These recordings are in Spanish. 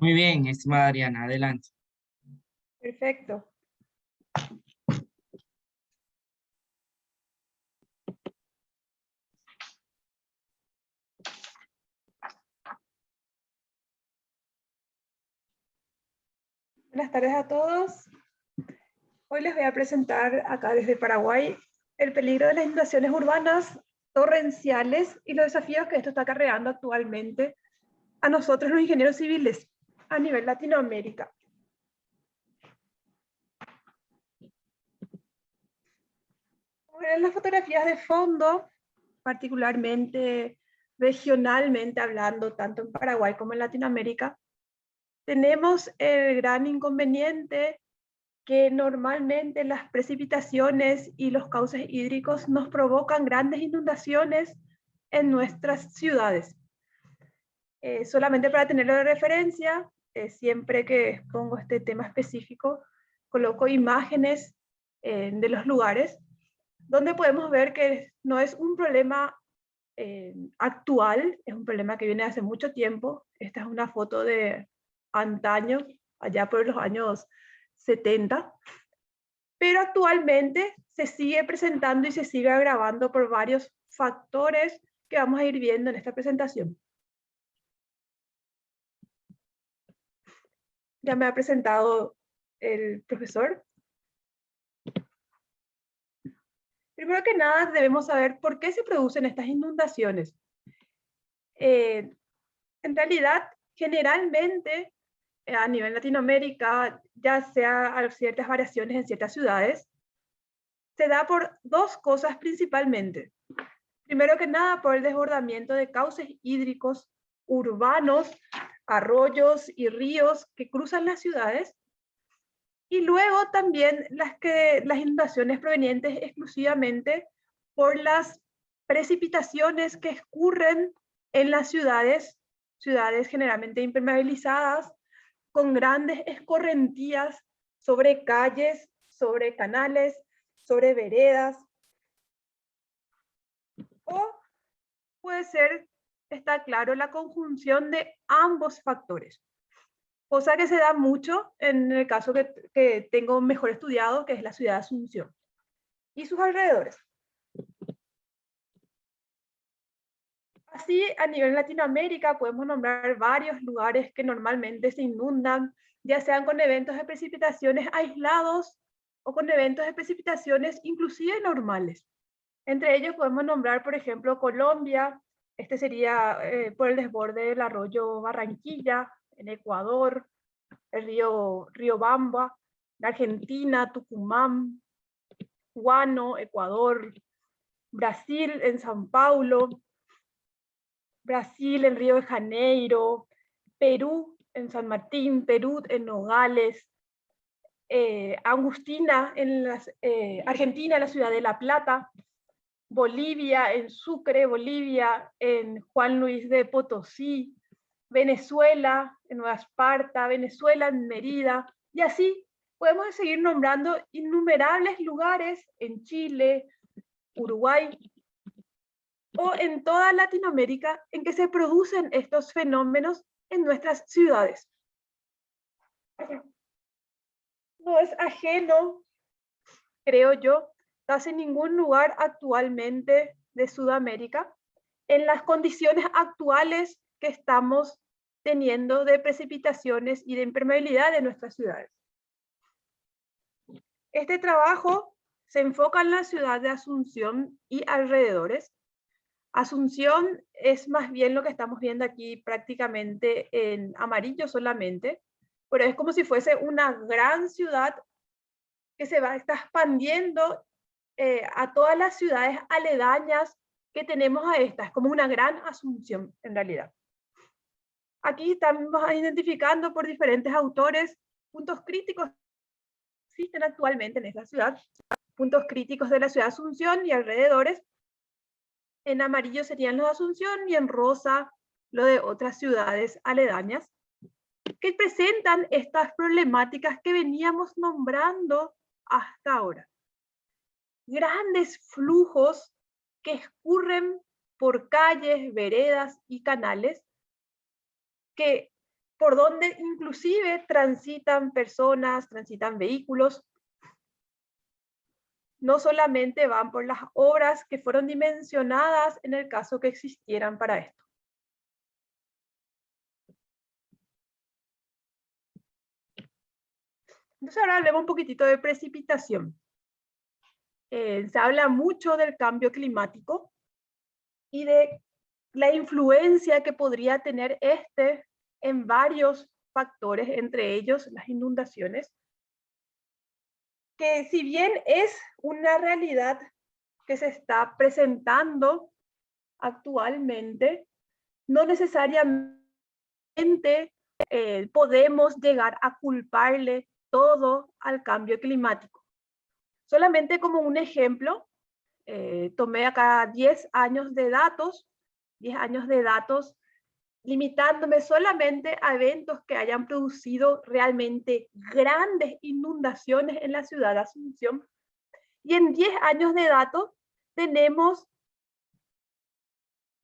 Muy bien, estimada Adriana, adelante. Perfecto. Buenas tardes a todos. Hoy les voy a presentar acá desde Paraguay el peligro de las inundaciones urbanas torrenciales y los desafíos que esto está acarreando actualmente a nosotros los ingenieros civiles a nivel Latinoamérica. En las fotografías de fondo, particularmente regionalmente hablando, tanto en Paraguay como en Latinoamérica, tenemos el gran inconveniente que normalmente las precipitaciones y los cauces hídricos nos provocan grandes inundaciones en nuestras ciudades. Solamente para tenerlo de referencia, siempre que pongo este tema específico, coloco imágenes de los lugares donde podemos ver que no es un problema actual, es un problema que viene hace mucho tiempo. Esta es una foto de antaño, allá por los años 70, pero actualmente se sigue presentando y se sigue agravando por varios factores que vamos a ir viendo en esta presentación. Ya me ha presentado el profesor. Primero que nada, debemos saber por qué se producen estas inundaciones. En realidad, generalmente, a nivel Latinoamérica, ya sea ciertas variaciones en ciertas ciudades, se da por dos cosas principalmente. Primero que nada, por el desbordamiento de cauces hídricos urbanos, arroyos y ríos que cruzan las ciudades, y luego también las inundaciones provenientes exclusivamente por las precipitaciones que escurren en las ciudades generalmente impermeabilizadas, con grandes escorrentías sobre calles, sobre canales, sobre veredas, o puede ser, está claro, la conjunción de ambos factores. Cosa que se da mucho en el caso que tengo mejor estudiado, que es la ciudad de Asunción y sus alrededores. Así, a nivel Latinoamérica, podemos nombrar varios lugares que normalmente se inundan, ya sean con eventos de precipitaciones aislados o con eventos de precipitaciones inclusive normales. Entre ellos podemos nombrar, por ejemplo, Colombia. Este sería por el desborde del arroyo Barranquilla, en Ecuador, el río Bamba, en Argentina, Tucumán, Huano, Ecuador, Brasil, en São Paulo, Brasil, en Río de Janeiro, Perú, en San Martín, Perú, en Nogales, Angustina, Argentina, en la ciudad de La Plata, Bolivia, en Sucre, Bolivia, en Juan Luis de Potosí, Venezuela, en Nueva Esparta, Venezuela, en Mérida, y así podemos seguir nombrando innumerables lugares en Chile, Uruguay, o en toda Latinoamérica en que se producen estos fenómenos en nuestras ciudades. No es ajeno, creo yo, casi ningún lugar actualmente de Sudamérica en las condiciones actuales que estamos teniendo de precipitaciones y de impermeabilidad de nuestras ciudades. Este trabajo se enfoca en la ciudad de Asunción y alrededores. Asunción es más bien lo que estamos viendo aquí prácticamente en amarillo solamente, pero es como si fuese una gran ciudad que está expandiendo a todas las ciudades aledañas que tenemos a esta. Es como una gran Asunción en realidad. Aquí estamos identificando por diferentes autores puntos críticos que existen actualmente en esta ciudad, puntos críticos de la ciudad de Asunción y alrededores. En amarillo serían los de Asunción y en rosa lo de otras ciudades aledañas que presentan estas problemáticas que veníamos nombrando hasta ahora. Grandes flujos que escurren por calles, veredas y canales que por donde inclusive transitan personas, transitan vehículos. No solamente van por las obras que fueron dimensionadas en el caso que existieran para esto. Entonces ahora hablemos un poquitito de precipitación. Se habla mucho del cambio climático y de la influencia que podría tener este en varios factores, entre ellos las inundaciones, que si bien es una realidad que se está presentando actualmente, no necesariamente podemos llegar a culparle todo al cambio climático. Solamente como un ejemplo, tomé acá 10 años de datos, limitándome solamente a eventos que hayan producido realmente grandes inundaciones en la ciudad de Asunción. Y en 10 años de datos tenemos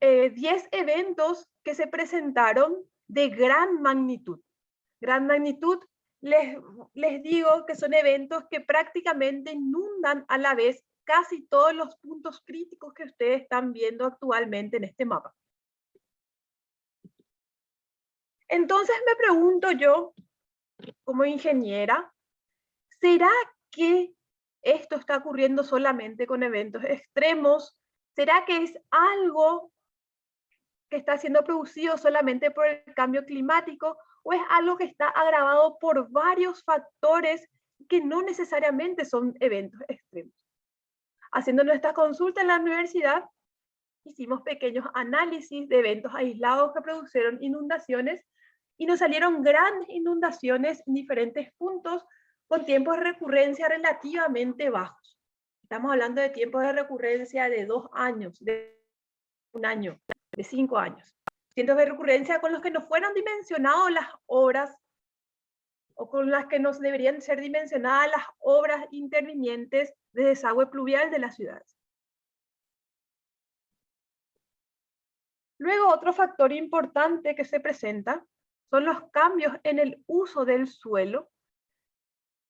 10 eventos que se presentaron de gran magnitud. Gran magnitud, les digo que son eventos que prácticamente inundan a la vez casi todos los puntos críticos que ustedes están viendo actualmente en este mapa. Entonces me pregunto yo, como ingeniera, ¿será que esto está ocurriendo solamente con eventos extremos? ¿Será que es algo que está siendo producido solamente por el cambio climático o es algo que está agravado por varios factores que no necesariamente son eventos extremos? Haciendo nuestra consulta en la universidad, hicimos pequeños análisis de eventos aislados que produjeron inundaciones y nos salieron grandes inundaciones en diferentes puntos con tiempos de recurrencia relativamente bajos. Estamos hablando de tiempos de recurrencia de 2 años, de 1 año, de 5 años. Tiempos de recurrencia con los que no fueron dimensionadas las obras o con las que nos deberían ser dimensionadas las obras intervinientes de desagüe pluvial de las ciudades. Luego, otro factor importante que se presenta son los cambios en el uso del suelo.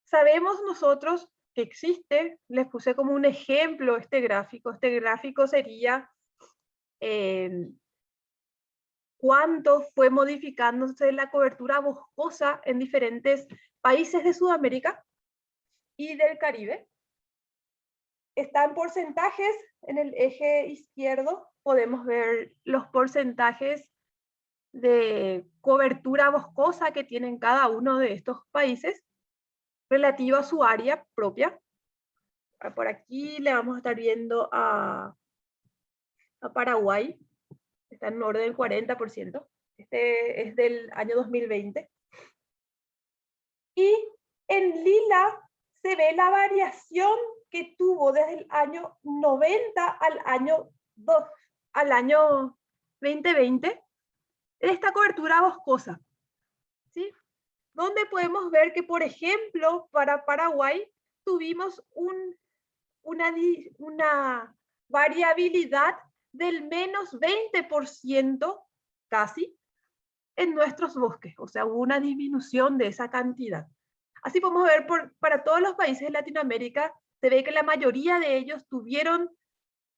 Sabemos nosotros que existe, les puse como un ejemplo este gráfico sería cuánto fue modificándose la cobertura boscosa en diferentes países de Sudamérica y del Caribe. Están porcentajes en el eje izquierdo, podemos ver los porcentajes de cobertura boscosa que tienen cada uno de estos países relativo a su área propia. Por aquí le vamos a estar viendo a Paraguay, está en un orden del 40%. Este es del año 2020. Y en lila se ve la variación que tuvo desde el año 90 al año 2020 de esta cobertura boscosa, ¿sí? Donde podemos ver que, por ejemplo, para Paraguay tuvimos una variabilidad del menos 20% casi en nuestros bosques, o sea, hubo una disminución de esa cantidad. Así podemos ver para todos los países de Latinoamérica, se ve que la mayoría de ellos tuvieron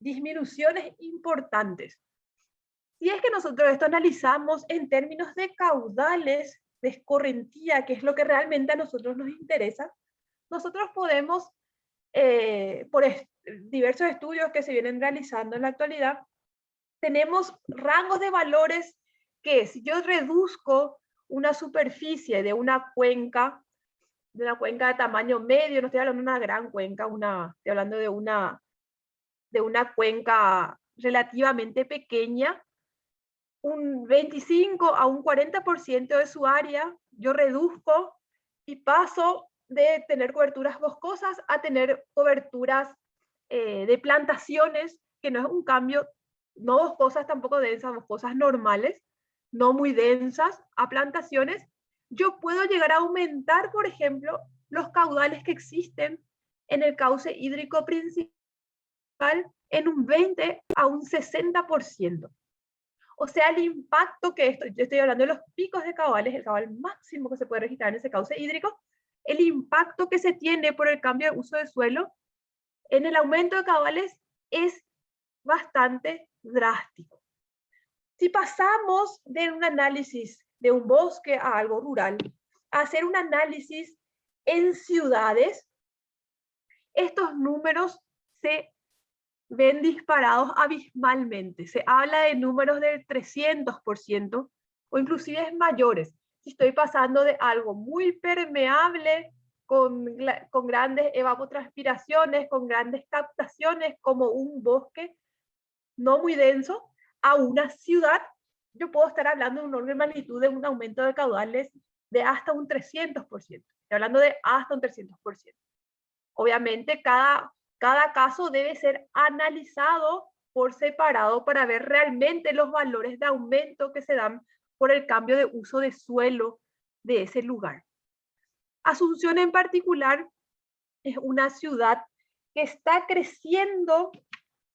disminuciones importantes. Si es que nosotros esto analizamos en términos de caudales de escorrentía, que es lo que realmente a nosotros nos interesa, nosotros podemos, por diversos estudios que se vienen realizando en la actualidad, tenemos rangos de valores que si yo reduzco una superficie de una cuenca de tamaño medio, no estoy hablando de una gran cuenca, estoy hablando de una cuenca relativamente pequeña, un 25 a un 40% de su área, yo reduzco y paso de tener coberturas boscosas a tener coberturas de plantaciones, que no es un cambio, no boscosas tampoco densas, boscosas normales, no muy densas, a plantaciones. Yo puedo llegar a aumentar, por ejemplo, los caudales que existen en el cauce hídrico principal en un 20 a un 60%. O sea, el impacto que esto, yo estoy hablando de los picos de caudales, el caudal máximo que se puede registrar en ese cauce hídrico, el impacto que se tiene por el cambio de uso de suelo en el aumento de caudales es bastante drástico. Si pasamos de un análisis de un bosque a algo rural, a hacer un análisis en ciudades, estos números se ven disparados abismalmente. Se habla de números del 300% o inclusive mayores. Si estoy pasando de algo muy permeable, con grandes evapotranspiraciones, con grandes captaciones, como un bosque no muy denso, a una ciudad, yo puedo estar hablando de un orden de magnitud de un aumento de caudales de hasta un 300%. Estoy hablando de hasta un 300%. Obviamente, cada caso debe ser analizado por separado para ver realmente los valores de aumento que se dan por el cambio de uso de suelo de ese lugar. Asunción en particular es una ciudad que está creciendo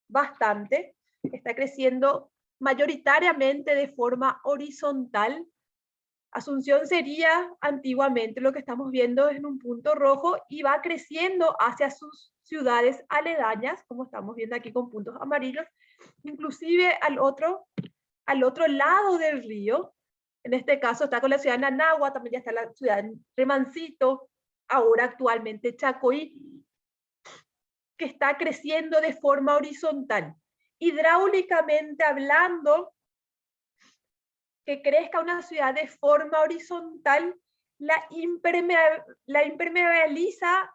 bastante, está creciendo mayoritariamente de forma horizontal. Asunción sería antiguamente lo que estamos viendo en un punto rojo y va creciendo hacia sus ciudades aledañas, como estamos viendo aquí con puntos amarillos, inclusive al otro lado del río. En este caso está con la ciudad de Nanagua, también ya está la ciudad de Remancito, ahora actualmente Chacoí, que está creciendo de forma horizontal. Hidráulicamente hablando, que crezca una ciudad de forma horizontal, la impermeabiliza,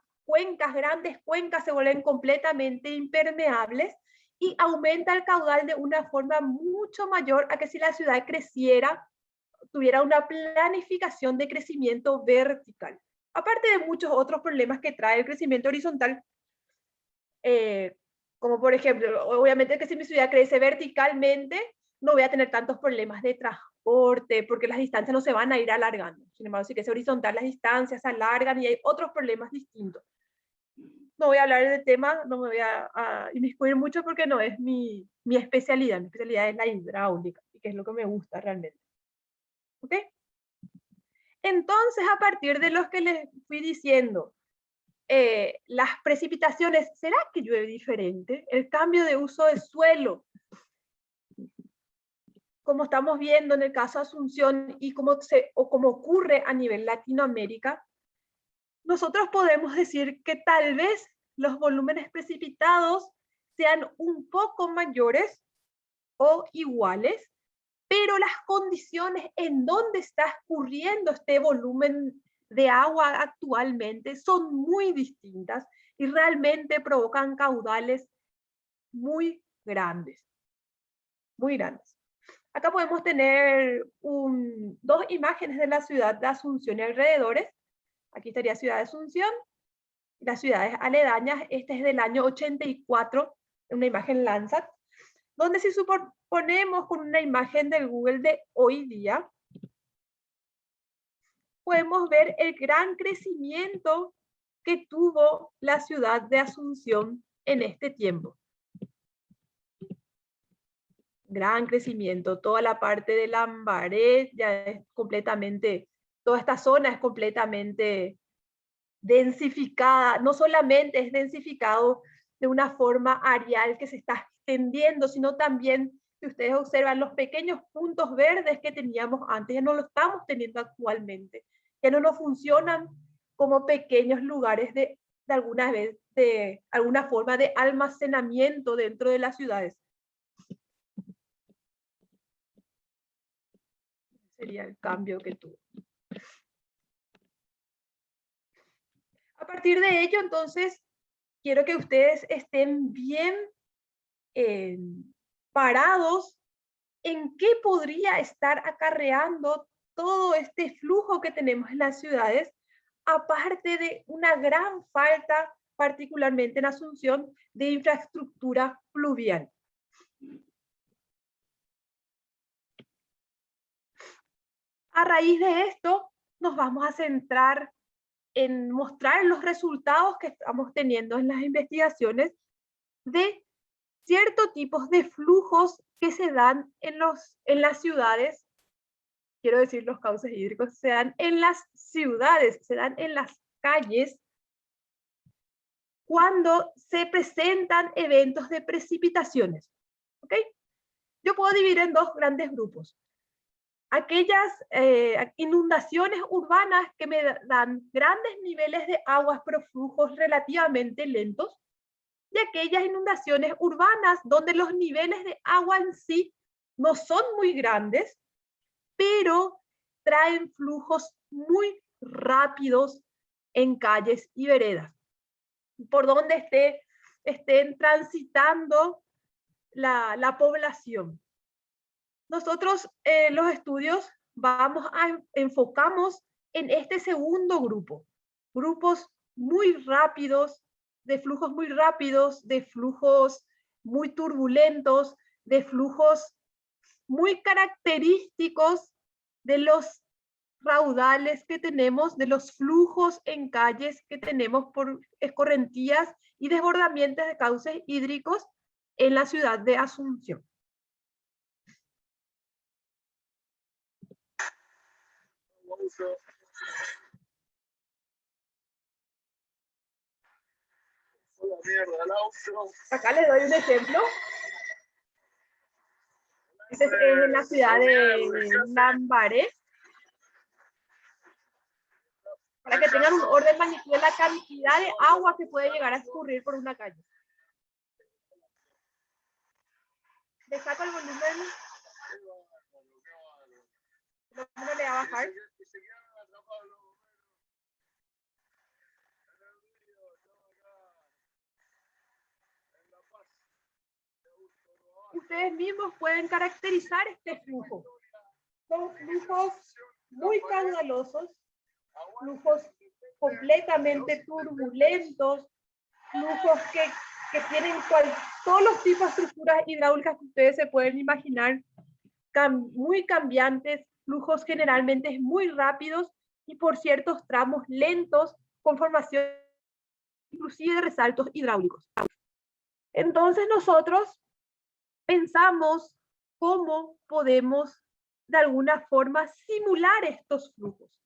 grandes cuencas se vuelven completamente impermeables y aumenta el caudal de una forma mucho mayor a que si la ciudad creciera, tuviera una planificación de crecimiento vertical. Aparte de muchos otros problemas que trae el crecimiento horizontal, como por ejemplo, obviamente que si mi ciudad crece verticalmente, no voy a tener tantos problemas de transporte, porque las distancias no se van a ir alargando. Sin embargo, si crece horizontal, las distancias se alargan y hay otros problemas distintos. No voy a hablar del tema, no me voy a inmiscuir mucho porque no es mi especialidad. Mi especialidad es la hidráulica, que es lo que me gusta realmente. ¿Ok? Entonces, a partir de los que les fui diciendo, las precipitaciones, ¿será que llueve diferente? El cambio de uso de suelo, como estamos viendo en el caso de Asunción y como ocurre a nivel Latinoamérica, nosotros podemos decir que tal vez los volúmenes precipitados sean un poco mayores o iguales, pero las condiciones en donde está escurriendo este volumen de agua actualmente son muy distintas y realmente provocan caudales muy grandes, muy grandes. Acá podemos tener dos imágenes de la ciudad de Asunción y alrededores. Aquí estaría Ciudad de Asunción, las ciudades aledañas. Este es del año 84, una imagen Landsat, donde si suponemos con una imagen del Google de hoy día, podemos ver el gran crecimiento que tuvo la ciudad de Asunción en este tiempo. Gran crecimiento, toda la parte de Lambaré ya es completamente, toda esta zona es completamente densificada, no solamente es densificado de una forma areal que se está extendiendo, sino también, si ustedes observan, los pequeños puntos verdes que teníamos antes, ya no lo estamos teniendo actualmente, ya no nos funcionan como pequeños lugares de alguna forma de almacenamiento dentro de las ciudades. Sería el cambio que tuvo. A partir de ello, entonces, quiero que ustedes estén bien parados en qué podría estar acarreando todo este flujo que tenemos en las ciudades, aparte de una gran falta, particularmente en Asunción, de infraestructura pluvial. A raíz de esto, nos vamos a centrar en mostrar los resultados que estamos teniendo en las investigaciones de ciertos tipos de flujos que se dan en las ciudades, quiero decir los cauces hídricos, se dan en las ciudades, se dan en las calles, cuando se presentan eventos de precipitaciones. ¿Ok? Yo puedo dividir en dos grandes grupos. Aquellas inundaciones urbanas que me dan grandes niveles de aguas pero flujos relativamente lentos, y aquellas inundaciones urbanas donde los niveles de agua en sí no son muy grandes, pero traen flujos muy rápidos en calles y veredas, por donde estén transitando la población. Nosotros los estudios enfocamos en este segundo grupo, grupos muy rápidos, de flujos muy rápidos, de flujos muy turbulentos, de flujos muy característicos de los raudales que tenemos, de los flujos en calles que tenemos por escorrentías y desbordamientos de cauces hídricos en la ciudad de Asunción. Acá les doy un ejemplo. Este es en la ciudad de Lambaré. Para que tengan un orden de magnitud de la cantidad de agua que puede llegar a escurrir por una calle. Le saco el volumen. No le va a bajar. Ustedes mismos pueden caracterizar este flujo. Son flujos muy caudalosos, flujos completamente turbulentos, flujos que tienen todos los tipos de estructuras hidráulicas que ustedes se pueden imaginar, muy cambiantes, flujos generalmente muy rápidos y por ciertos tramos lentos, con formación inclusive de resaltos hidráulicos. Entonces nosotros pensamos cómo podemos de alguna forma simular estos flujos.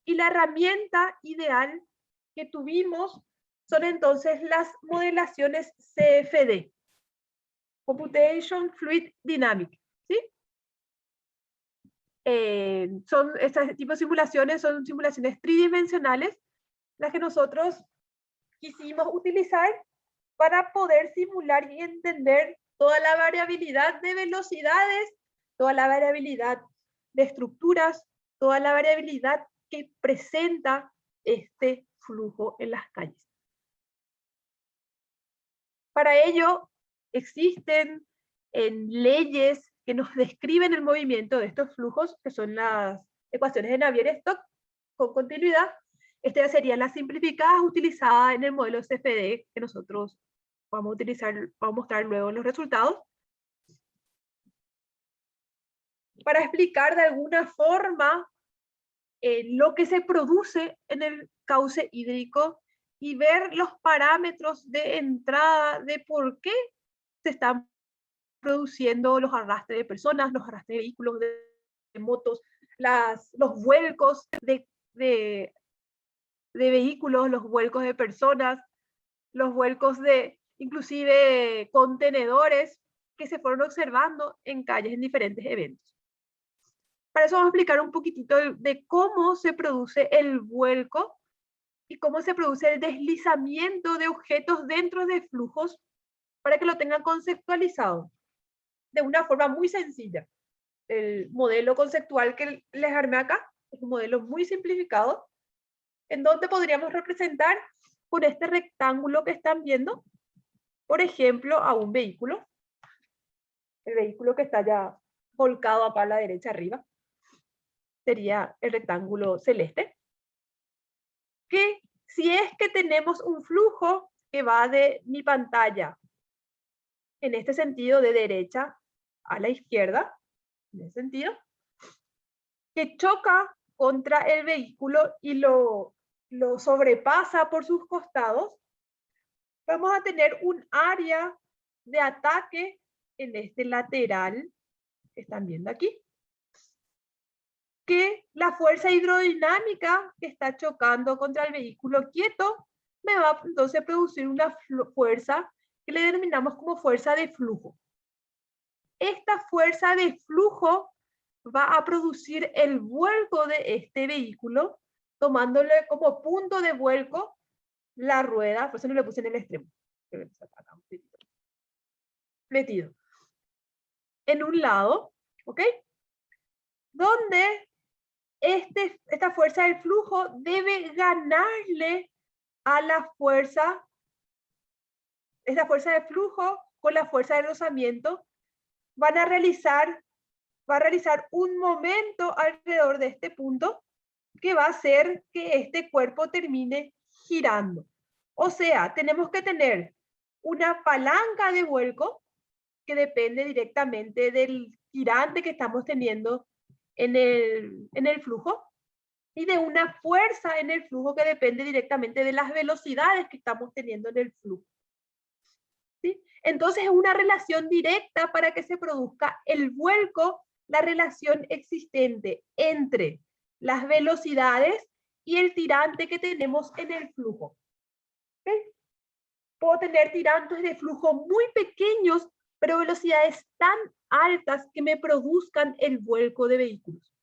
Y la herramienta ideal que tuvimos son entonces las modelaciones CFD, Computation Fluid Dynamics, ¿sí? Este tipo de simulaciones son simulaciones tridimensionales, las que nosotros quisimos utilizar para poder simular y entender toda la variabilidad de velocidades, toda la variabilidad de estructuras, toda la variabilidad que presenta este flujo en las calles. Para ello existen leyes que nos describen el movimiento de estos flujos, que son las ecuaciones de Navier-Stokes con continuidad. Estas serían las simplificadas utilizadas en el modelo CFD que nosotros vamos a mostrar luego los resultados. Para explicar de alguna forma lo que se produce en el cauce hídrico y ver los parámetros de entrada de por qué se están produciendo los arrastres de personas, los arrastres de vehículos, de motos, los vuelcos de vehículos, los vuelcos de personas, los vuelcos de inclusive contenedores que se fueron observando en calles en diferentes eventos. Para eso vamos a explicar un poquitito de cómo se produce el vuelco y cómo se produce el deslizamiento de objetos dentro de flujos para que lo tengan conceptualizado de una forma muy sencilla. El modelo conceptual que les armé acá es un modelo muy simplificado en donde podríamos representar con este rectángulo que están viendo, por ejemplo, a un vehículo. El vehículo que está ya volcado acá a la derecha arriba sería el rectángulo celeste. Que si es que tenemos un flujo que va de mi pantalla, en este sentido de derecha a la izquierda, en ese sentido, que choca contra el vehículo y lo sobrepasa por sus costados, vamos a tener un área de ataque en este lateral que están viendo aquí, que la fuerza hidrodinámica que está chocando contra el vehículo quieto me va entonces a producir una fuerza que le denominamos como fuerza de flujo. Esta fuerza de flujo va a producir el vuelco de este vehículo, tomándole como punto de vuelco la rueda, por eso no le puse en el extremo, metido en un lado, ¿ok? Donde esta fuerza del flujo debe ganarle a la fuerza, esta fuerza de flujo con la fuerza de rozamiento, va a realizar un momento alrededor de este punto que va a hacer que este cuerpo termine girando. O sea, tenemos que tener una palanca de vuelco que depende directamente del tirante que estamos teniendo en el flujo y de una fuerza en el flujo que depende directamente de las velocidades que estamos teniendo en el flujo. ¿Sí? Entonces es una relación directa para que se produzca el vuelco, la relación existente entre las velocidades y el tirante que tenemos en el flujo. ¿Sí? Puedo tener tirantes de flujo muy pequeños, pero velocidades tan altas que me produzcan el vuelco de vehículos.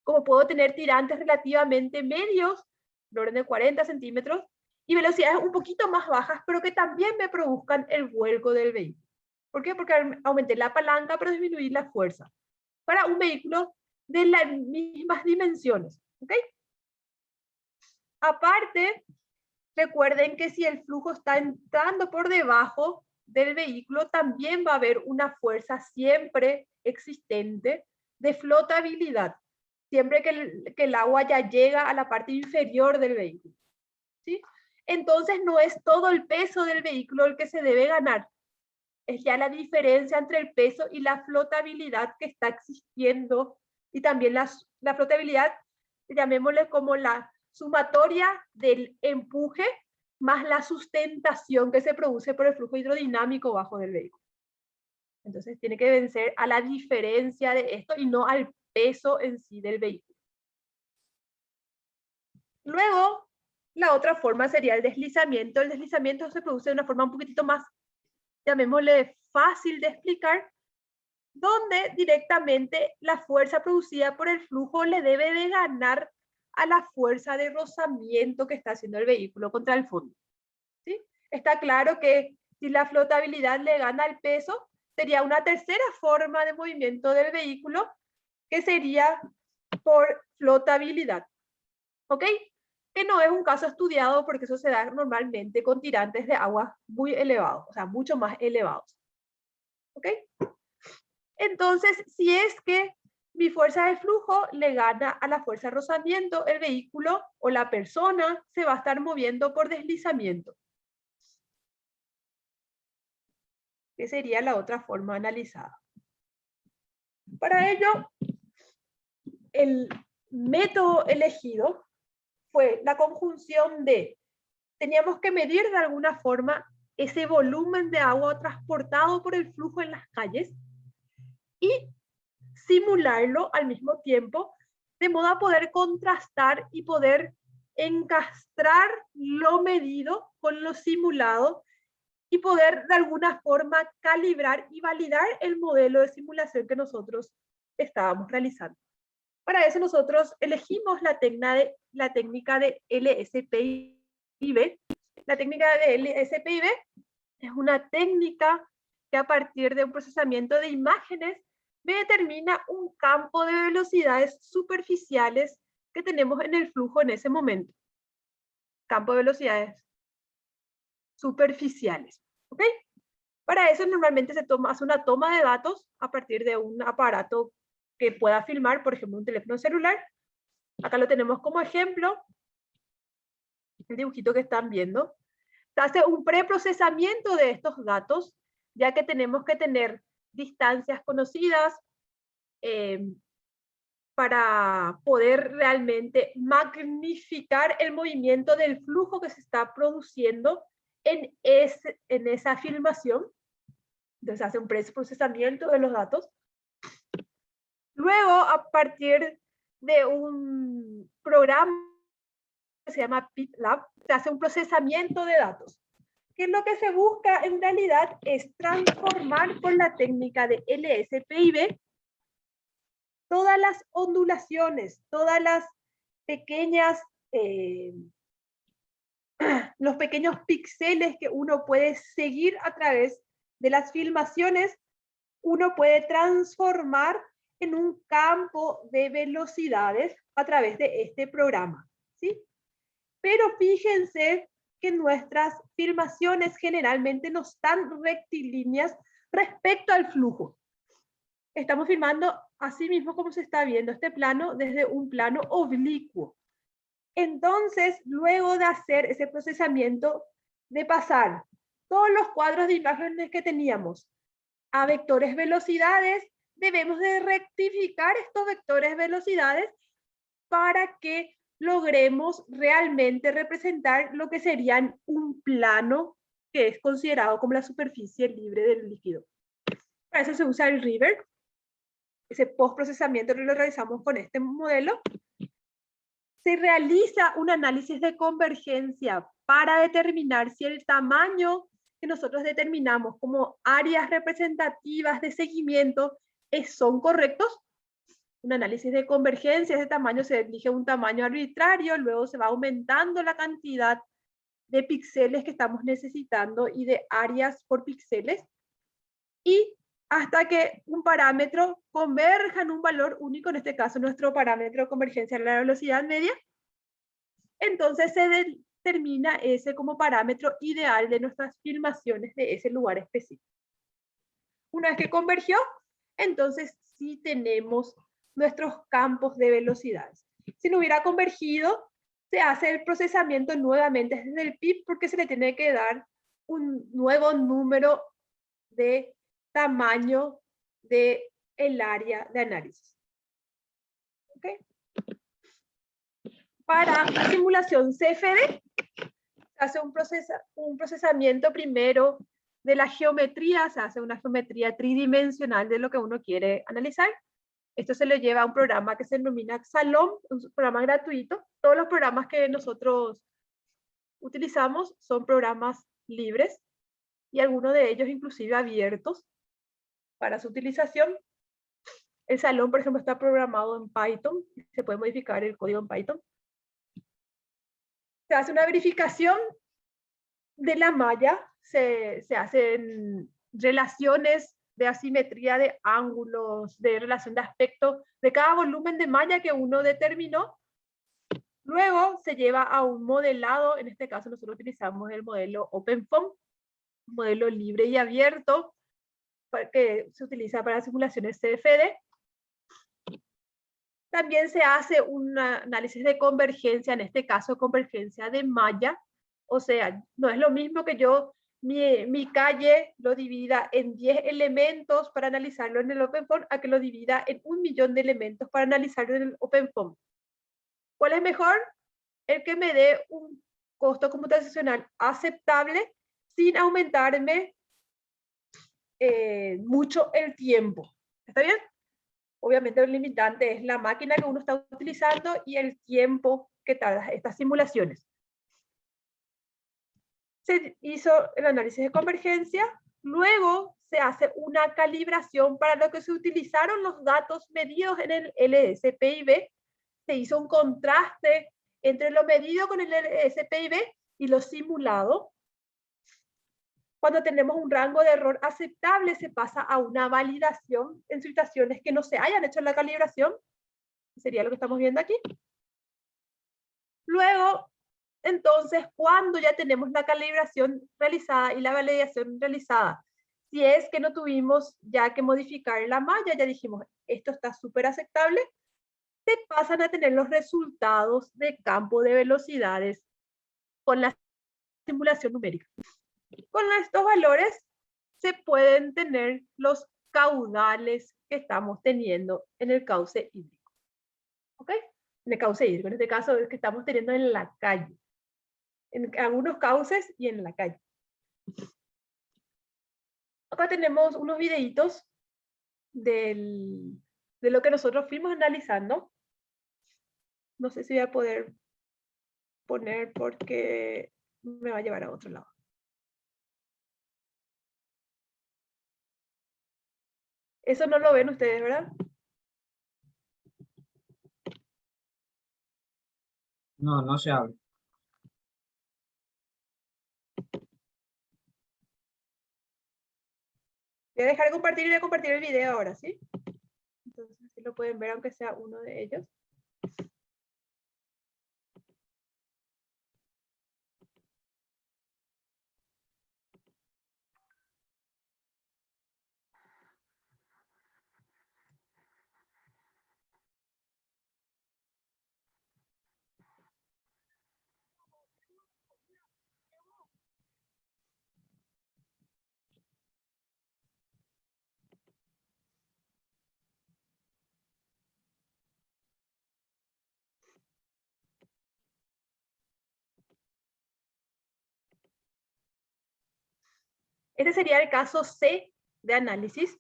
Como puedo tener tirantes relativamente medios, de orden de 40 centímetros, y velocidades un poquito más bajas, pero que también me produzcan el vuelco del vehículo. ¿Por qué? Porque aumenté la palanca, pero disminuí la fuerza. Para un vehículo de las mismas dimensiones. ¿Ok? Aparte, recuerden que si el flujo está entrando por debajo del vehículo, también va a haber una fuerza siempre existente de flotabilidad, siempre que el agua ya llega a la parte inferior del vehículo. ¿Sí? Entonces no es todo el peso del vehículo el que se debe ganar, es ya la diferencia entre el peso y la flotabilidad que está existiendo, y también la flotabilidad, llamémosle como la sumatoria del empuje más la sustentación que se produce por el flujo hidrodinámico bajo del vehículo. Entonces tiene que vencer a la diferencia de esto y no al peso en sí del vehículo. Luego, la otra forma sería el deslizamiento. El deslizamiento se produce de una forma un poquitito más, llamémosle, fácil de explicar, donde directamente la fuerza producida por el flujo le debe de ganar a la fuerza de rozamiento que está haciendo el vehículo contra el fondo. ¿Sí? Está claro que si la flotabilidad le gana al peso, sería una tercera forma de movimiento del vehículo, que sería por flotabilidad. ¿Ok? Que no es un caso estudiado porque eso se da normalmente con tirantes de agua muy elevados, o sea, mucho más elevados. ¿Ok? Entonces, si es que mi fuerza de flujo le gana a la fuerza de rozamiento, el vehículo o la persona se va a estar moviendo por deslizamiento. Que sería la otra forma analizada. Para ello, el método elegido fue la conjunción de, teníamos que medir de alguna forma ese volumen de agua transportado por el flujo en las calles y simularlo al mismo tiempo, de modo a poder contrastar y poder encastrar lo medido con lo simulado y poder de alguna forma calibrar y validar el modelo de simulación que nosotros estábamos realizando. Para eso nosotros elegimos la técnica de LSPIB. La técnica de LSPIB es una técnica que a partir de un procesamiento de imágenes me determina un campo de velocidades superficiales que tenemos en el flujo en ese momento. Campo de velocidades superficiales. ¿Ok? Para eso normalmente se hace una toma de datos a partir de un aparato que pueda filmar, por ejemplo, un teléfono celular. Acá lo tenemos como ejemplo, el dibujito que están viendo. Se hace un preprocesamiento de estos datos, ya que tenemos que tener distancias conocidas para poder realmente magnificar el movimiento del flujo que se está produciendo en esa filmación. Entonces hace un preprocesamiento de los datos. Luego, a partir de un programa que se llama PitLab, se hace un procesamiento de datos. Que lo que se busca en realidad es transformar con la técnica de LSPIB todas las ondulaciones, todas las pequeñas, los pequeños píxeles que uno puede seguir a través de las filmaciones, uno puede transformar en un campo de velocidades a través de este programa, ¿sí? Pero fíjense que nuestras filmaciones generalmente no están rectilíneas respecto al flujo. Estamos filmando así mismo como se está viendo este plano desde un plano oblicuo. Entonces, luego de hacer ese procesamiento, de pasar todos los cuadros de imágenes que teníamos a vectores velocidades, debemos de rectificar estos vectores velocidades para que logremos realmente representar lo que serían un plano que es considerado como la superficie libre del líquido. Para eso se usa el river. Ese postprocesamiento lo realizamos con este modelo. Se realiza un análisis de convergencia para determinar si el tamaño que nosotros determinamos como áreas representativas de seguimiento son correctos. Un análisis de convergencia, ese tamaño se elige un tamaño arbitrario, luego se va aumentando la cantidad de píxeles que estamos necesitando y de áreas por píxeles, y hasta que un parámetro converja en un valor único, en este caso nuestro parámetro de convergencia es la velocidad media, entonces se determina ese como parámetro ideal de nuestras filmaciones de ese lugar específico. Una vez que convergió, entonces sí tenemos nuestros campos de velocidades. Si no hubiera convergido, se hace el procesamiento nuevamente desde el PIB porque se le tiene que dar un nuevo número de tamaño del área de análisis. ¿Okay? Para la simulación CFD, se hace un procesamiento primero de la geometría, se hace una geometría tridimensional de lo que uno quiere analizar. Esto se le lleva a un programa que se denomina Xalom, un programa gratuito. Todos los programas que nosotros utilizamos son programas libres y algunos de ellos inclusive abiertos para su utilización. El Xalom, por ejemplo, está programado en Python. Se puede modificar el código en Python. Se hace una verificación de la malla, se hacen relaciones de asimetría de ángulos, de relación de aspecto de cada volumen de malla que uno determinó. Luego se lleva a un modelado, en este caso nosotros utilizamos el modelo OpenFOAM, modelo libre y abierto, que se utiliza para simulaciones CFD. También se hace un análisis de convergencia, en este caso convergencia de malla, o sea, no es lo mismo que yo mi calle lo divida en 10 elementos para analizarlo en el OpenFOAM a que lo divida en 1.000.000 de elementos para analizarlo en el OpenFOAM. ¿Cuál es mejor? El que me dé un costo computacional aceptable sin aumentarme mucho el tiempo. ¿Está bien? Obviamente el limitante es la máquina que uno está utilizando y el tiempo que tarda estas simulaciones. Se hizo el análisis de convergencia, luego se hace una calibración para lo que se utilizaron los datos medidos en el LSPIB, se hizo un contraste entre lo medido con el LSPIB y lo simulado. Cuando tenemos un rango de error aceptable, se pasa a una validación en situaciones que no se hayan hecho la calibración. Sería lo que estamos viendo aquí. Luego, entonces, cuando ya tenemos la calibración realizada y la validación realizada, si es que no tuvimos ya que modificar la malla, ya dijimos, esto está súper aceptable, se pasan a tener los resultados de campo de velocidades con la simulación numérica. Con estos valores se pueden tener los caudales que estamos teniendo en el cauce hídrico. ¿Ok? En el cauce hídrico, en este caso es que estamos teniendo en la calle. En algunos cauces y en la calle. Acá tenemos unos videitos de lo que nosotros fuimos analizando. No sé si voy a poder poner porque me va a llevar a otro lado. Eso no lo ven ustedes, ¿verdad? No, no se abre. Voy a dejar de compartir y voy a compartir el video ahora, ¿sí? Entonces, así lo pueden ver aunque sea uno de ellos. Este sería el caso C de análisis.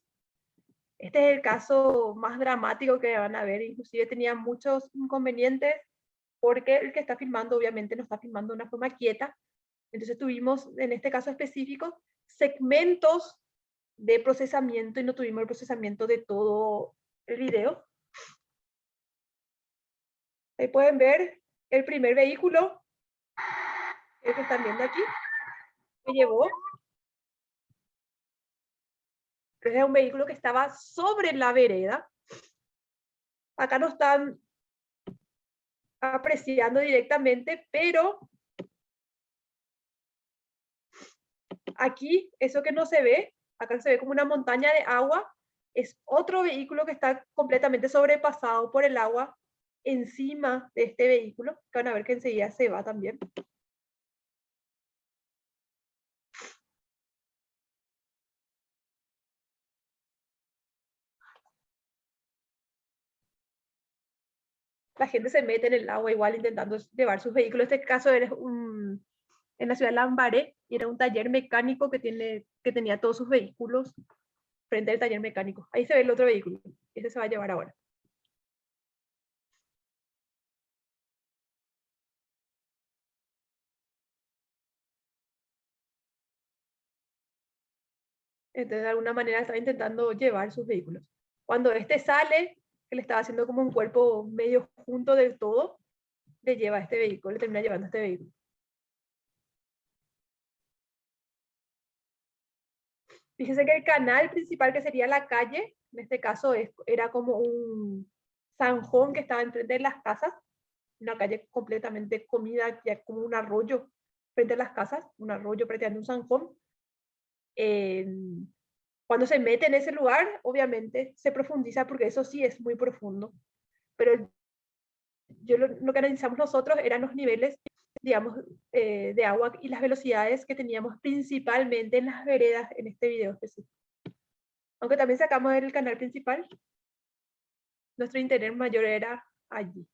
Este es el caso más dramático que van a ver, inclusive tenía muchos inconvenientes porque el que está filmando obviamente no está filmando de una forma quieta. Entonces tuvimos, en este caso específico, segmentos de procesamiento y no tuvimos el procesamiento de todo el video. Ahí pueden ver el primer vehículo, el que están viendo aquí, que llevó. Es un vehículo que estaba sobre la vereda. Acá no están apreciando directamente, pero aquí, eso que no se ve, acá se ve como una montaña de agua, es otro vehículo que está completamente sobrepasado por el agua encima de este vehículo, que van a ver que enseguida se va también. La gente se mete en el agua igual intentando llevar sus vehículos. En este caso era en la ciudad de Lambaré, y era un taller mecánico que tenía todos sus vehículos frente al taller mecánico. Ahí se ve el otro vehículo. Ese se va a llevar ahora. Entonces, de alguna manera estaba intentando llevar sus vehículos. Cuando este sale, que le estaba haciendo como un cuerpo medio junto del todo, le lleva este vehículo, le termina llevando este vehículo. Fíjense que el canal principal, que sería la calle, en este caso era como un zanjón que estaba enfrente de las casas, una calle completamente comida, ya como un arroyo frente a las casas, un arroyo prácticamente un zanjón. Cuando se mete en ese lugar, obviamente se profundiza porque eso sí es muy profundo, pero lo que analizamos nosotros eran los niveles, digamos, de agua y las velocidades que teníamos principalmente en las veredas en este video específico. Aunque también sacamos el canal principal, nuestro interés mayor era allí.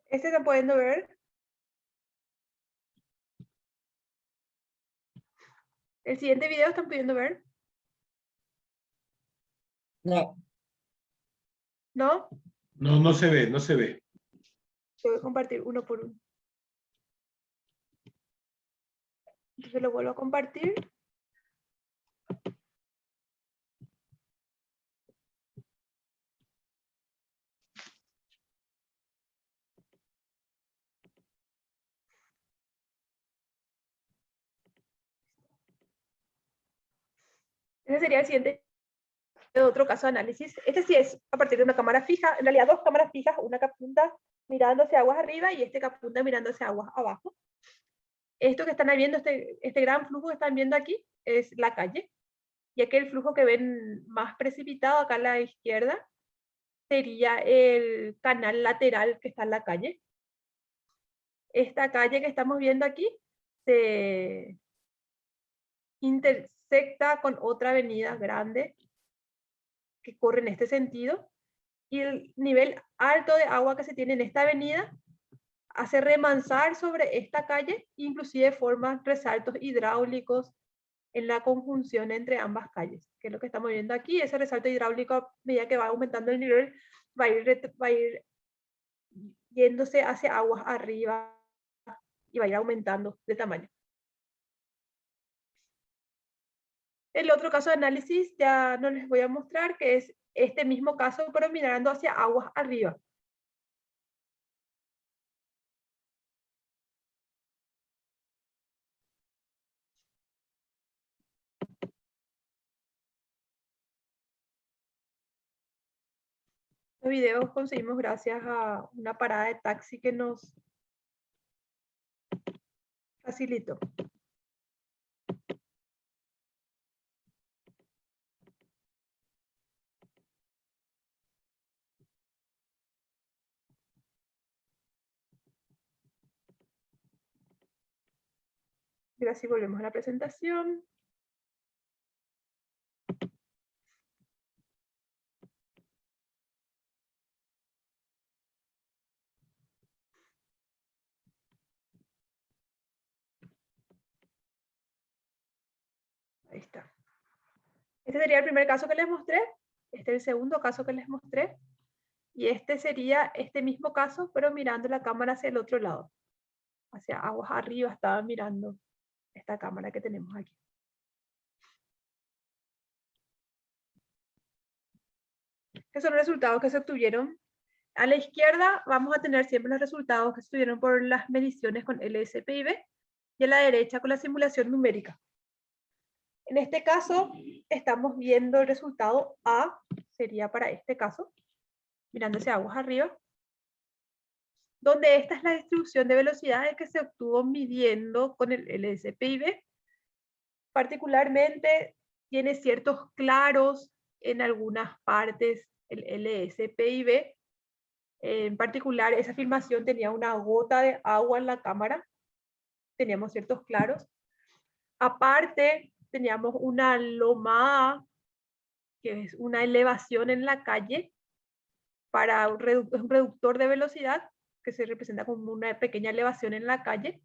Este están pudiendo ver. El siguiente video están pudiendo ver. No. ¿No? No, no se ve, no se ve. Yo voy a compartir uno por uno. Entonces lo vuelvo a compartir. Ese sería el siguiente de otro caso de análisis. Este sí es a partir de una cámara fija, en realidad dos cámaras fijas, una que apunta mirando hacia aguas arriba y este que apunta mirando hacia aguas abajo. Esto que están viendo, este gran flujo que están viendo aquí, es la calle. Y aquel flujo que ven más precipitado acá a la izquierda sería el canal lateral que está en la calle. Esta calle que estamos viendo aquí se intersecta con otra avenida grande que corre en este sentido, y el nivel alto de agua que se tiene en esta avenida hace remansar sobre esta calle, inclusive forma resaltos hidráulicos en la conjunción entre ambas calles, que es lo que estamos viendo aquí. Ese resalto hidráulico, a medida que va aumentando el nivel, va a ir yéndose hacia aguas arriba y va a ir aumentando de tamaño. El otro caso de análisis ya no les voy a mostrar, que es este mismo caso, pero mirando hacia aguas arriba. Los videos conseguimos gracias a una parada de taxi que nos facilitó. Y así volvemos a la presentación. Ahí está. Este sería el primer caso que les mostré. Este es el segundo caso que les mostré. Y este sería este mismo caso, pero mirando la cámara hacia el otro lado. Hacia aguas arriba estaba mirando esta cámara que tenemos aquí. Estos son los resultados que se obtuvieron. A la izquierda vamos a tener siempre los resultados que se obtuvieron por las mediciones con LSPIB, y a la derecha con la simulación numérica. En este caso estamos viendo el resultado A, sería para este caso, mirándose aguas arriba, donde esta es la distribución de velocidades que se obtuvo midiendo con el LSPIB. Particularmente tiene ciertos claros en algunas partes el LSPIB. En particular, esa filmación tenía una gota de agua en la cámara. Teníamos ciertos claros. Aparte, teníamos una lomada, que es una elevación en la calle, para un reductor de velocidad, que se representa como una pequeña elevación en la calle,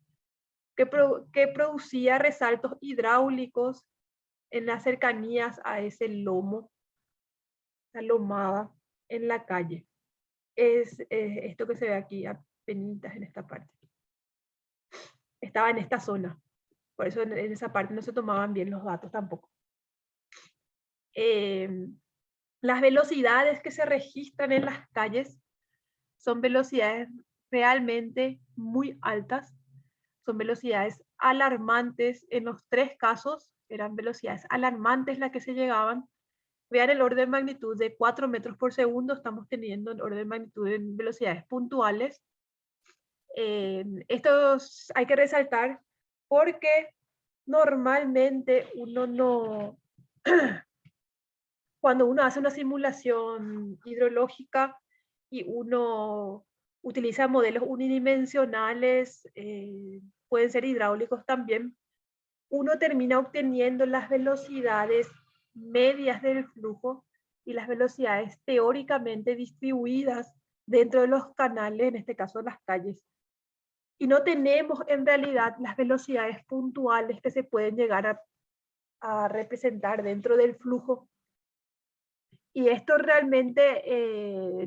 que producía resaltos hidráulicos en las cercanías a ese lomo, la lomada en la calle. Es esto que se ve aquí, apenitas en esta parte. Estaba en esta zona, por eso en esa parte no se tomaban bien los datos tampoco. Las velocidades que se registran en las calles son velocidades realmente muy altas, son velocidades alarmantes. En los tres casos eran velocidades alarmantes las que se llegaban. Vean el orden de magnitud de 4 metros por segundo, estamos teniendo el orden de magnitud en velocidades puntuales. Estos hay que resaltar porque normalmente uno no, cuando uno hace una simulación hidrológica y uno utiliza modelos unidimensionales, pueden ser hidráulicos también, uno termina obteniendo las velocidades medias del flujo y las velocidades teóricamente distribuidas dentro de los canales, en este caso las calles. Y no tenemos en realidad las velocidades puntuales que se pueden llegar a representar dentro del flujo. Y esto realmente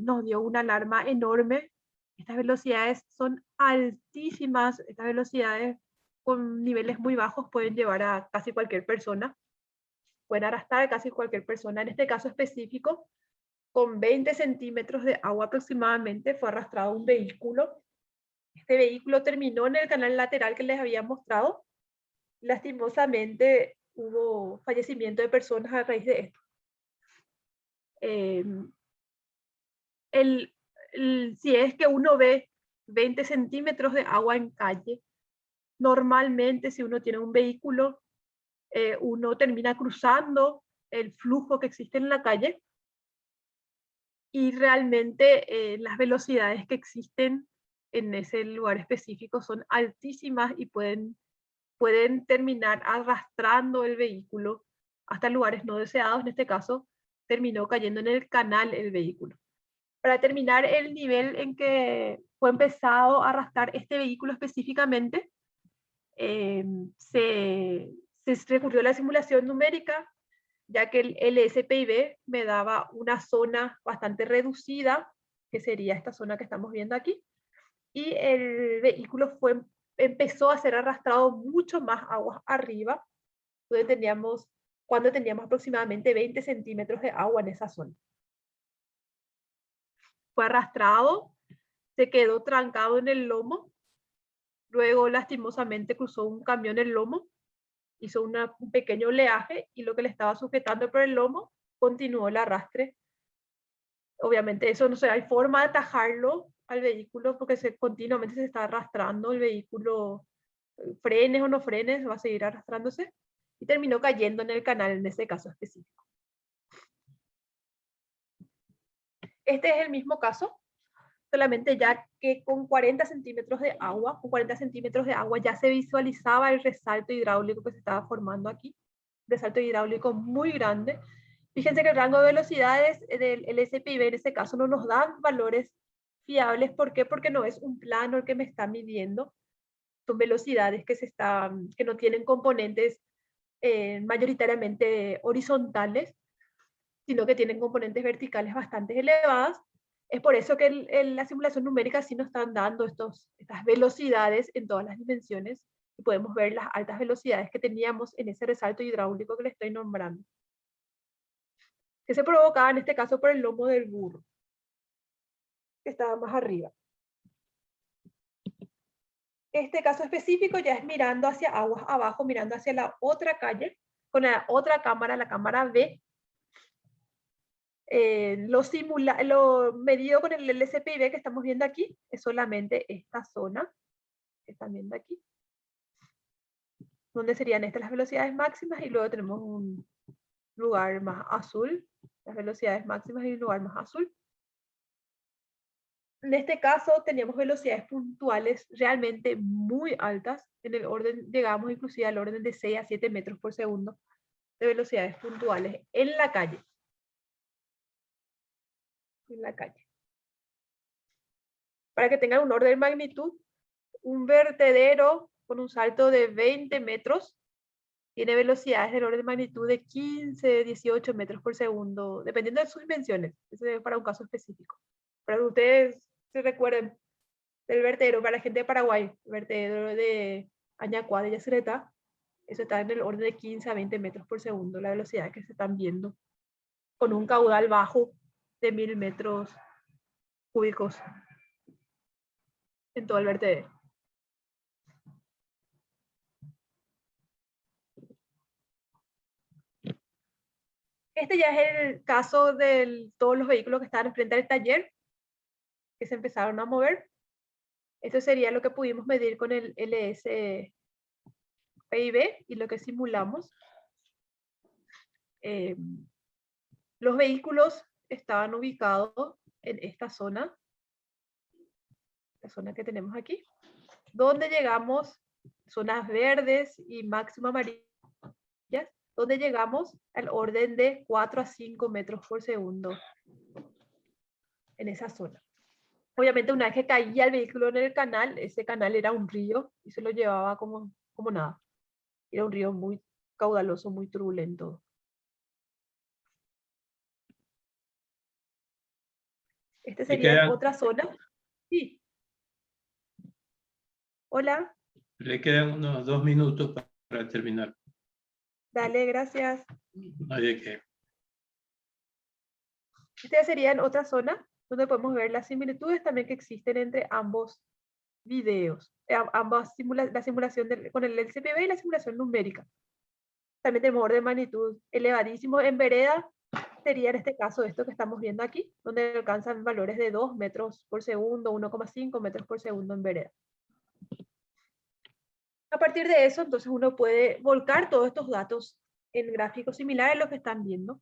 nos dio una alarma enorme. Estas velocidades son altísimas, estas velocidades con niveles muy bajos pueden llevar a casi cualquier persona, pueden arrastrar a casi cualquier persona. En este caso específico, con 20 centímetros de agua aproximadamente, fue arrastrado un vehículo. Este vehículo terminó en el canal lateral que les había mostrado. Lastimosamente hubo fallecimiento de personas a raíz de esto. Si es que uno ve 20 centímetros de agua en calle, Normalmente, si uno tiene un vehículo, uno termina cruzando el flujo que existe en la calle y realmente las velocidades que existen en ese lugar específico son altísimas y pueden terminar arrastrando el vehículo hasta lugares no deseados. En este caso, terminó cayendo en el canal el vehículo. Para terminar el nivel en que fue empezado a arrastrar este vehículo específicamente, se recurrió a la simulación numérica, ya que el LSPIB me daba una zona bastante reducida, que sería esta zona que estamos viendo aquí, y el vehículo empezó a ser arrastrado mucho más aguas arriba, cuando teníamos aproximadamente 20 centímetros de agua en esa zona. Fue arrastrado, se quedó trancado en el lomo, luego lastimosamente cruzó un camión el lomo, hizo un pequeño oleaje y lo que le estaba sujetando por el lomo continuó el arrastre. Obviamente eso no hay forma de atajarlo al vehículo porque continuamente se está arrastrando el vehículo, frenes o no frenes, va a seguir arrastrándose y terminó cayendo en el canal en ese caso específico. Este es el mismo caso, solamente ya que con 40 centímetros de agua, ya se visualizaba el resalto hidráulico que se estaba formando aquí, resalto hidráulico muy grande. Fíjense que el rango de velocidades del LSPIB en este caso no nos dan valores fiables. ¿Por qué? Porque no es un plano el que me está midiendo, son velocidades que no tienen componentes mayoritariamente horizontales, sino que tienen componentes verticales bastante elevadas. Es por eso que la simulación numérica sí nos están dando estas velocidades en todas las dimensiones y podemos ver las altas velocidades que teníamos en ese resalto hidráulico que le estoy nombrando, que se provocaba en este caso por el lomo del burro, que estaba más arriba. Este caso específico ya es mirando hacia aguas abajo, mirando hacia la otra calle, con la otra cámara, la cámara B. Lo medido con el LSPIB que estamos viendo aquí es solamente esta zona que están viendo aquí, donde serían estas las velocidades máximas, y luego tenemos un lugar más azul, las velocidades máximas y un lugar más azul. En este caso teníamos velocidades puntuales realmente muy altas, en el orden, llegamos inclusive al orden de 6 a 7 metros por segundo de velocidades puntuales en la calle. Para que tengan un orden de magnitud, un vertedero con un salto de 20 metros tiene velocidades del orden de magnitud de 15, 18 metros por segundo, dependiendo de sus dimensiones. Eso es para un caso específico. Para que ustedes se recuerden del vertedero, para la gente de Paraguay, el vertedero de Añacuá de Yacyretá, eso está en el orden de 15 a 20 metros por segundo, la velocidad que se están viendo, con un caudal bajo de 1000 metros cúbicos en todo el vertedero. Este ya es el caso de todos los vehículos que estaban enfrente del taller, que se empezaron a mover. Esto sería lo que pudimos medir con el LSPIB y lo que simulamos. Los vehículos estaban ubicados en esta zona, la zona que tenemos aquí, donde llegamos, zonas verdes y máximo amarillas, donde llegamos al orden de 4 a 5 metros por segundo en esa zona. Obviamente una vez que caía el vehículo en el canal, ese canal era un río y se lo llevaba como nada. Era un río muy caudaloso, muy turbulento. Este sería otra zona. Sí. Hola. Le quedan unos 2 minutos para terminar. Dale, gracias. No hay de qué. Esta sería en otra zona donde podemos ver las similitudes también que existen entre ambos videos. La simulación con el LSPIB y la simulación numérica. También tenemos orden de magnitud elevadísimo. En vereda sería en este caso esto que estamos viendo aquí, donde alcanzan valores de 2 metros por segundo, 1,5 metros por segundo en vereda. A partir de eso, entonces uno puede volcar todos estos datos en gráficos similares a los que están viendo,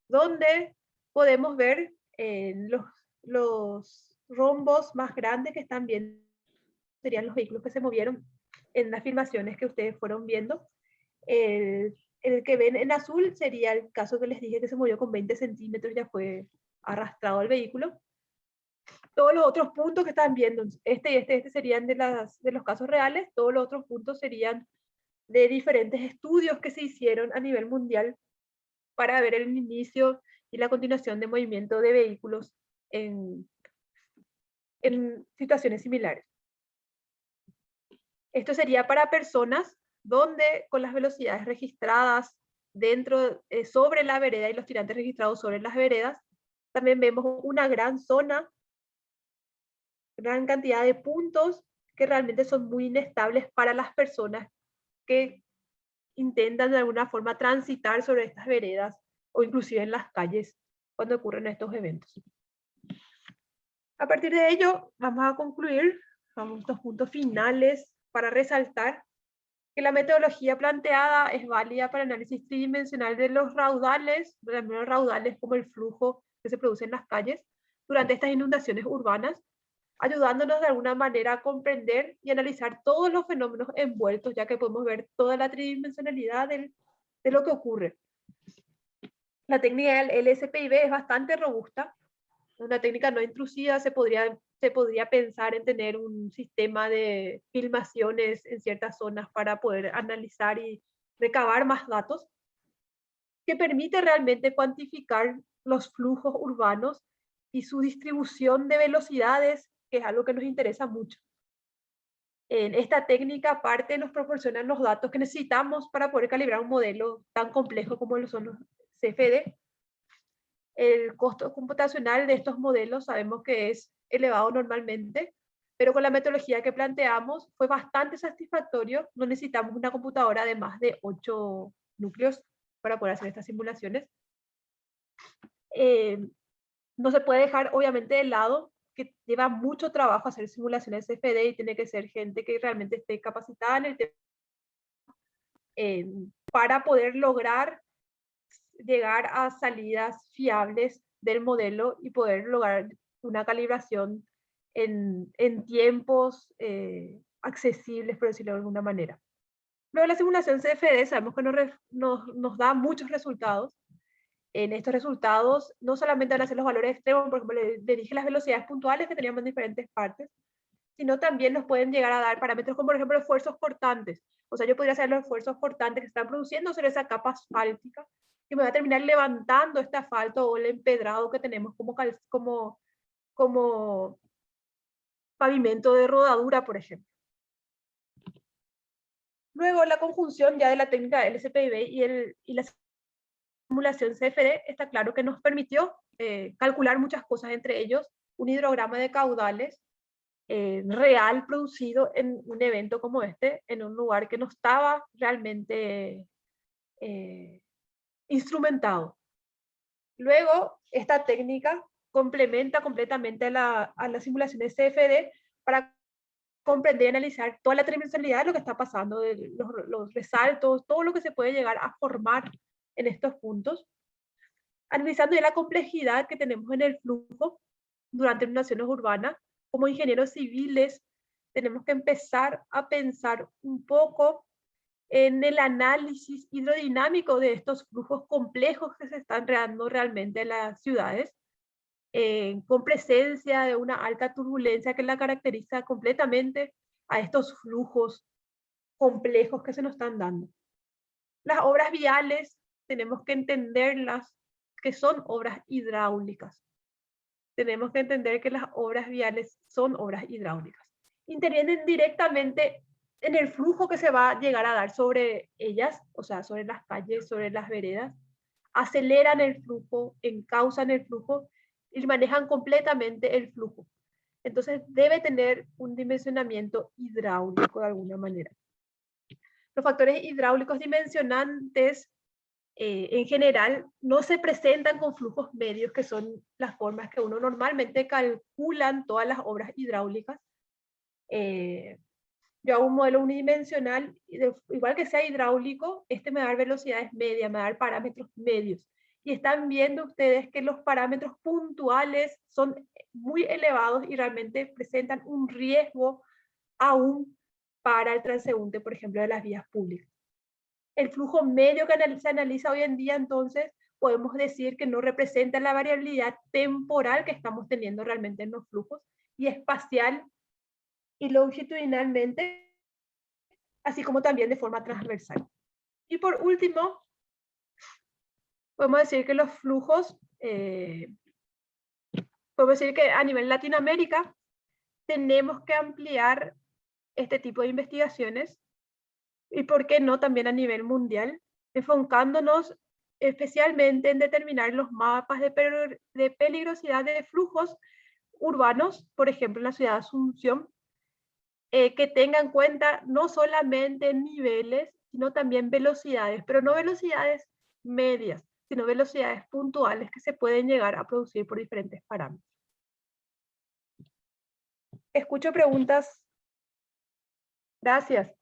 donde podemos ver los rombos más grandes que están viendo, serían los vehículos que se movieron en las filmaciones que ustedes fueron viendo. El que ven en azul sería el caso que les dije que se movió con 20 centímetros, ya fue arrastrado el vehículo. Todos los otros puntos que están viendo, este y este serían de los casos reales, todos los otros puntos serían de diferentes estudios que se hicieron a nivel mundial para ver el inicio y la continuación de movimiento de vehículos en situaciones similares. Esto sería para personas donde con las velocidades registradas dentro, sobre la vereda y los tirantes registrados sobre las veredas, también vemos una gran zona, gran cantidad de puntos que realmente son muy inestables para las personas que intentan de alguna forma transitar sobre estas veredas o inclusive en las calles cuando ocurren estos eventos. A partir de ello, vamos a concluir con estos puntos finales para resaltar que la metodología planteada es válida para el análisis tridimensional de los raudales, como el flujo que se produce en las calles durante estas inundaciones urbanas, ayudándonos de alguna manera a comprender y analizar todos los fenómenos envueltos, ya que podemos ver toda la tridimensionalidad de lo que ocurre. La técnica del LSPIB es bastante robusta, una técnica no intrusiva. Se podría pensar en tener un sistema de filmaciones en ciertas zonas para poder analizar y recabar más datos, que permite realmente cuantificar los flujos urbanos y su distribución de velocidades, que es algo que nos interesa mucho. En esta técnica, aparte, nos proporcionan los datos que necesitamos para poder calibrar un modelo tan complejo como lo son los CFD. El costo computacional de estos modelos sabemos que es elevado normalmente, pero con la metodología que planteamos fue bastante satisfactorio. No necesitamos una computadora de más de 8 núcleos para poder hacer estas simulaciones. No se puede dejar, obviamente, de lado que lleva mucho trabajo hacer simulaciones CFD y tiene que ser gente que realmente esté capacitada en el tema para poder lograr llegar a salidas fiables del modelo y poder lograr una calibración en tiempos accesibles, por decirlo de alguna manera. Luego la simulación CFD sabemos que nos da muchos resultados. En estos resultados no solamente van a ser los valores extremos, por ejemplo, le dije las velocidades puntuales que teníamos en diferentes partes, sino también nos pueden llegar a dar parámetros como por ejemplo esfuerzos cortantes. O sea, yo podría hacer los esfuerzos cortantes que están produciendo sobre esa capa asfáltica, que me va a terminar levantando este asfalto o el empedrado que tenemos como pavimento de rodadura, por ejemplo. Luego, la conjunción ya de la técnica LSPIB y la simulación CFD está claro que nos permitió calcular muchas cosas, entre ellos un hidrograma de caudales real producido en un evento como este, en un lugar que no estaba realmente instrumentado. Luego, esta técnica complementa completamente a las simulaciones CFD para comprender y analizar toda la tridimensionalidad de lo que está pasando, de los resaltos, todo lo que se puede llegar a formar en estos puntos, analizando ya la complejidad que tenemos en el flujo durante inundaciones urbanas. Como ingenieros civiles tenemos que empezar a pensar un poco en el análisis hidrodinámico de estos flujos complejos que se están creando realmente en las ciudades, con presencia de una alta turbulencia que la caracteriza completamente a estos flujos complejos que se nos están dando. Las obras viales tenemos que entenderlas que son obras hidráulicas. Tenemos que entender que las obras viales son obras hidráulicas. Intervienen directamente en el flujo que se va a llegar a dar sobre ellas, o sea, sobre las calles, sobre las veredas, aceleran el flujo, encausan el flujo y manejan completamente el flujo. Entonces debe tener un dimensionamiento hidráulico de alguna manera. Los factores hidráulicos dimensionantes en general no se presentan con flujos medios, que son las formas que uno normalmente calculan todas las obras hidráulicas. yo hago un modelo unidimensional, igual que sea hidráulico, me va a dar velocidades medias, me va a dar parámetros medios. Y están viendo ustedes que los parámetros puntuales son muy elevados y realmente presentan un riesgo aún para el transeúnte, por ejemplo, de las vías públicas. El flujo medio que se analiza hoy en día, entonces, podemos decir que no representa la variabilidad temporal que estamos teniendo realmente en los flujos, y espacial y longitudinalmente, así como también de forma transversal. Y por último, podemos decir que los flujos, podemos decir que a nivel Latinoamérica tenemos que ampliar este tipo de investigaciones, y por qué no también a nivel mundial, enfocándonos especialmente en determinar los mapas de peligrosidad de flujos urbanos, por ejemplo en la ciudad de Asunción, que tengan en cuenta no solamente niveles, sino también velocidades, pero no velocidades medias, sino velocidades puntuales que se pueden llegar a producir por diferentes parámetros. Escucho preguntas. Gracias.